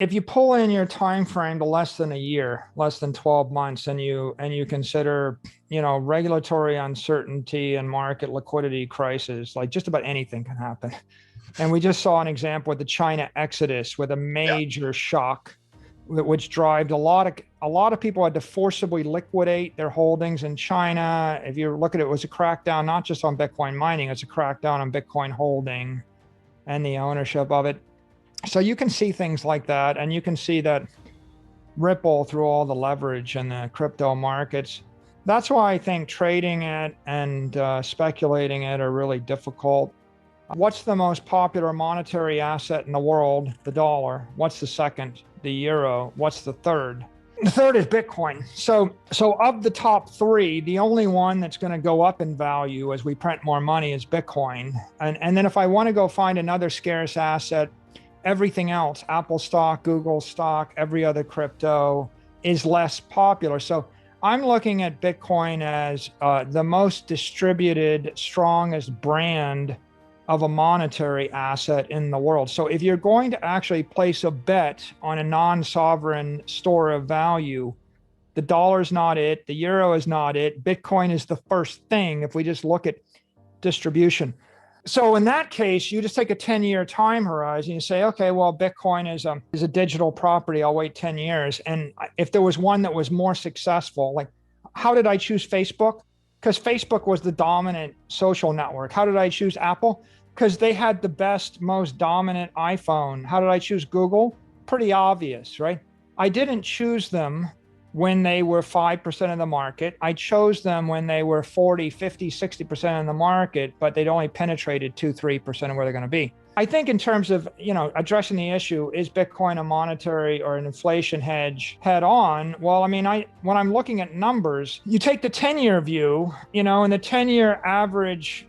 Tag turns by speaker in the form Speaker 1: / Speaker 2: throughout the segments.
Speaker 1: if you pull in your time frame to less than a year, less than 12 months, and you consider, regulatory uncertainty and market liquidity crisis, like just about anything can happen. And we just saw an example with the China exodus with a
Speaker 2: Yeah.
Speaker 1: major shock, which drove a lot of people had to forcibly liquidate their holdings in China. If you look at it, it was a crackdown not just on Bitcoin mining, it's a crackdown on Bitcoin holding and the ownership of it. So you can see things like that, and you can see that ripple through all the leverage in the crypto markets. That's why I think trading it and speculating it are really difficult. What's the most popular monetary asset in the world? The dollar. What's the second? The euro. What's the third? The third is Bitcoin. So of the top three, the only one that's going to go up in value as we print more money is Bitcoin. And then if I want to go find another scarce asset, everything else, Apple stock, Google stock, every other crypto is less popular. So I'm looking at Bitcoin as the most distributed, strongest brand of a monetary asset in the world. So if you're going to actually place a bet on a non-sovereign store of value, the dollar's not it, the euro is not it, Bitcoin is the first thing if we just look at distribution. So in that case, you just take a 10-year time horizon. You say, okay, well, Bitcoin is a digital property. I'll wait 10 years. And if there was one that was more successful, like how did I choose Facebook? Because Facebook was the dominant social network. How did I choose Apple? Because they had the best, most dominant iPhone. How did I choose Google? Pretty obvious, right? I didn't choose them when they were 5% of the market. I chose them when they were 40, 50, 60% of the market, but they'd only penetrated 2, 3% of where they're going to be. I think in terms of, addressing the issue, is Bitcoin a monetary or an inflation hedge head on? Well, I mean, when I'm looking at numbers, you take the 10-year view, and the 10-year average,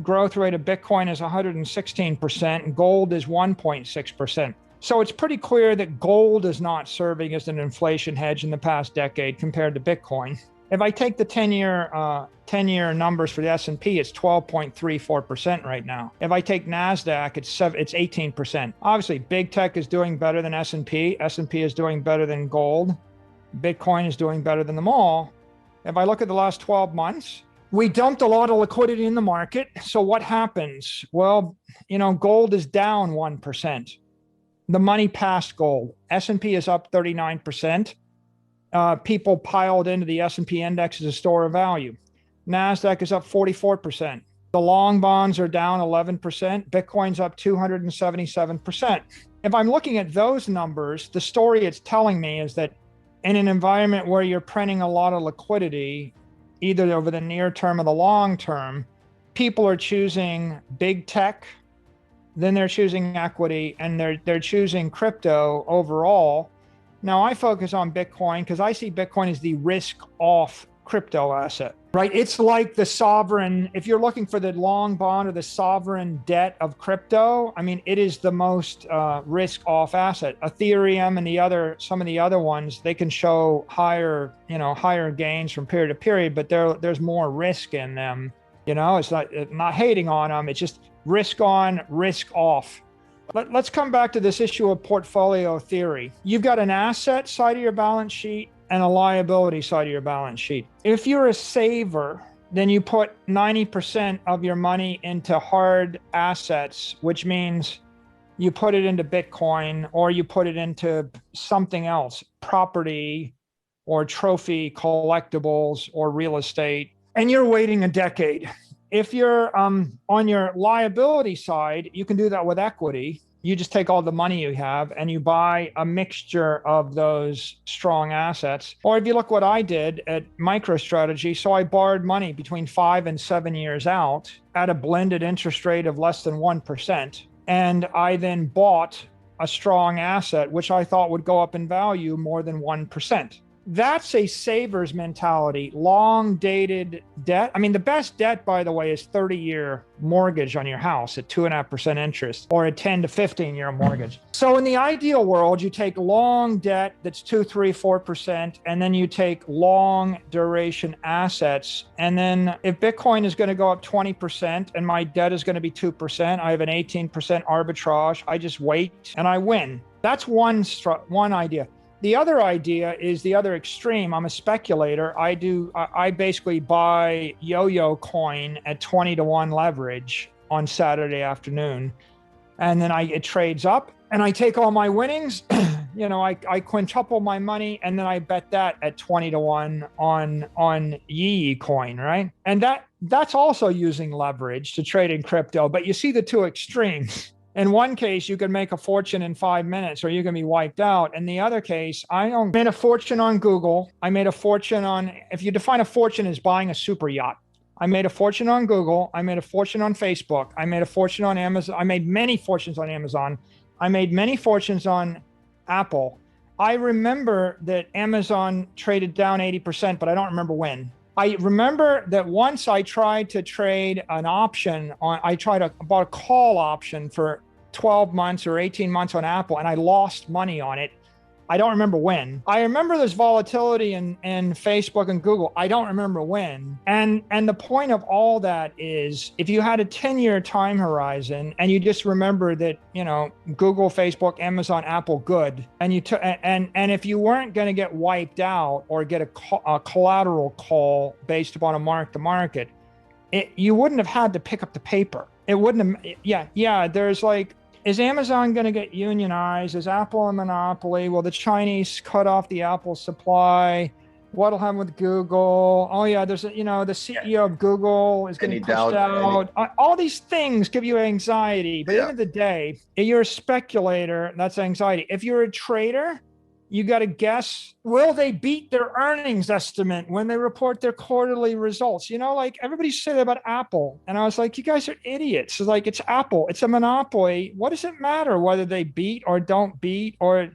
Speaker 1: growth rate of Bitcoin is 116% and gold is 1.6%. So it's pretty clear that gold is not serving as an inflation hedge in the past decade compared to Bitcoin. If I take the 10-year numbers for the S&P, it's 12.34% right now. If I take NASDAQ, it's 18%. Obviously, big tech is doing better than S&P. S&P is doing better than gold. Bitcoin is doing better than them all. If I look at the last 12 months, we dumped a lot of liquidity in the market. So what happens? Well, gold is down 1%. The money passed gold. S&P is up 39%. People piled into the S&P index as a store of value. NASDAQ is up 44%. The long bonds are down 11%. Bitcoin's up 277%. If I'm looking at those numbers, the story it's telling me is that in an environment where you're printing a lot of liquidity, either over the near term or the long term, people are choosing big tech, then they're choosing equity, and they're choosing crypto overall. Now I focus on Bitcoin because I see Bitcoin as the risk off crypto asset, right? It's like the sovereign, if you're looking for the long bond or the sovereign debt of crypto, I mean, it is the most risk off asset. Ethereum and some of the other ones, they can show higher gains from period to period, but there's more risk in them. It's not hating on them. It's just risk on, risk off. Let's come back to this issue of portfolio theory. You've got an asset side of your balance sheet and a liability side of your balance sheet. If you're a saver, then you put 90% of your money into hard assets, which means you put it into Bitcoin or you put it into something else, property or trophy collectibles or real estate, and you're waiting a decade. If you're on your liability side, you can do that with equity. You just take all the money you have and you buy a mixture of those strong assets. Or if you look what I did at MicroStrategy, so I borrowed money between 5 and 7 years out at a blended interest rate of less than 1%. And I then bought a strong asset, which I thought would go up in value more than 1%. That's a saver's mentality, long dated debt. I mean, the best debt, by the way, is 30-year mortgage on your house at 2.5% interest, or a 10 to 15-year mortgage. So in the ideal world, you take long debt that's 2, 3, 4%, and then you take long duration assets. And then if Bitcoin is going to go up 20% and my debt is going to be 2%, I have an 18% arbitrage. I just wait and I win. That's one idea. The other idea is the other extreme. I'm a speculator. I basically buy yo-yo coin at 20-to-1 leverage on Saturday afternoon. And then it trades up and I take all my winnings, I quintuple my money and then I bet that at 20-to-1 on Yi coin, right? And that's also using leverage to trade in crypto. But you see the two extremes. In one case, you can make a fortune in 5 minutes or you're going to be wiped out. In the other case, I made a fortune on Google. I made a fortune if you define a fortune as buying a super yacht. I made a fortune on Google. I made a fortune on Facebook. I made a fortune on Amazon. I made many fortunes on Amazon. I made many fortunes on Apple. I remember that Amazon traded down 80%, but I don't remember when. I remember that once I tried to trade an option I bought a call option for 12 months or 18 months on Apple, and I lost money on it. I don't remember when. I remember there's volatility in Facebook and Google. I don't remember when. And the point of all that is, if you had a 10-year time horizon and you just remember that, Google, Facebook, Amazon, Apple, good, and if you weren't going to get wiped out or get a collateral call based upon a mark to market, you wouldn't have had to pick up the paper. It wouldn't have. There's is Amazon going to get unionized? Is Apple a monopoly? Will the Chinese cut off the Apple supply? What'll happen with Google? Oh yeah, there's the CEO of Google is getting pushed out. All these things give you anxiety. But at the end of the day, if you're a speculator, that's anxiety. If you're a trader, you got to guess, will they beat their earnings estimate when they report their quarterly results? Everybody said that about Apple. And I was like, you guys are idiots. It's Apple. It's a monopoly. What does it matter whether they beat or don't beat? Or,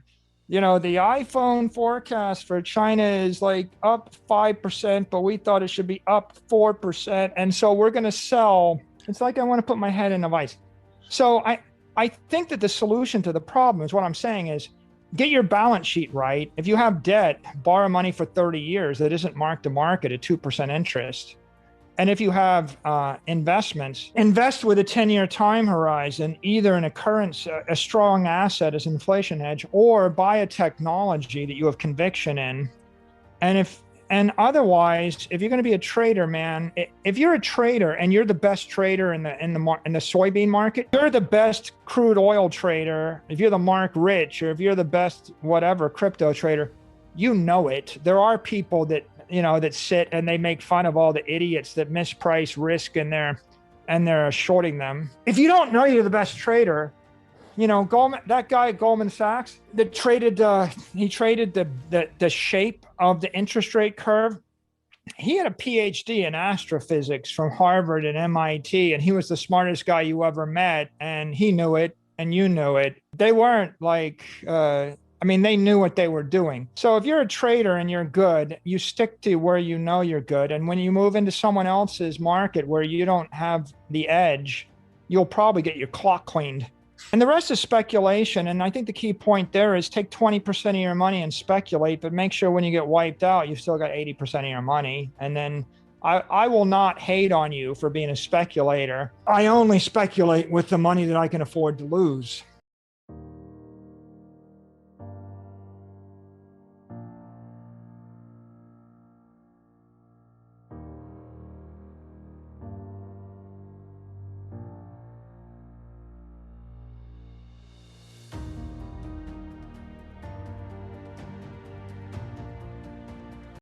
Speaker 1: the iPhone forecast for China is up 5%, but we thought it should be up 4%. And so we're going to sell. It's like I want to put my head in a vice. So I think that the solution to the problem is what I'm saying is, get your balance sheet right. If you have debt, borrow money for 30 years that isn't marked to market at 2% interest. And if you have investments, invest with a 10-year time horizon, either in a strong asset as inflation hedge, or buy a technology that you have conviction in. And otherwise, if you're going to be a trader, man, if you're a trader and you're the best trader in the soybean market, you're the best crude oil trader. If you're the Mark Rich, or if you're the best whatever crypto trader, it. There are people that that sit and they make fun of all the idiots that misprice risk and they're shorting them. If you don't know you're the best trader, that guy at Goldman Sachs that traded the shape of the interest rate curve. He had a PhD in astrophysics from Harvard and MIT, and he was the smartest guy you ever met. And he knew it, and you knew it. They weren't they knew what they were doing. So if you're a trader and you're good, you stick to where you know you're good. And when you move into someone else's market where you don't have the edge, you'll probably get your clock cleaned. And the rest is speculation. And I think the key point there is take 20% of your money and speculate, but make sure when you get wiped out, you've still got 80% of your money. And then I will not hate on you for being a speculator. I only speculate with the money that I can afford to lose.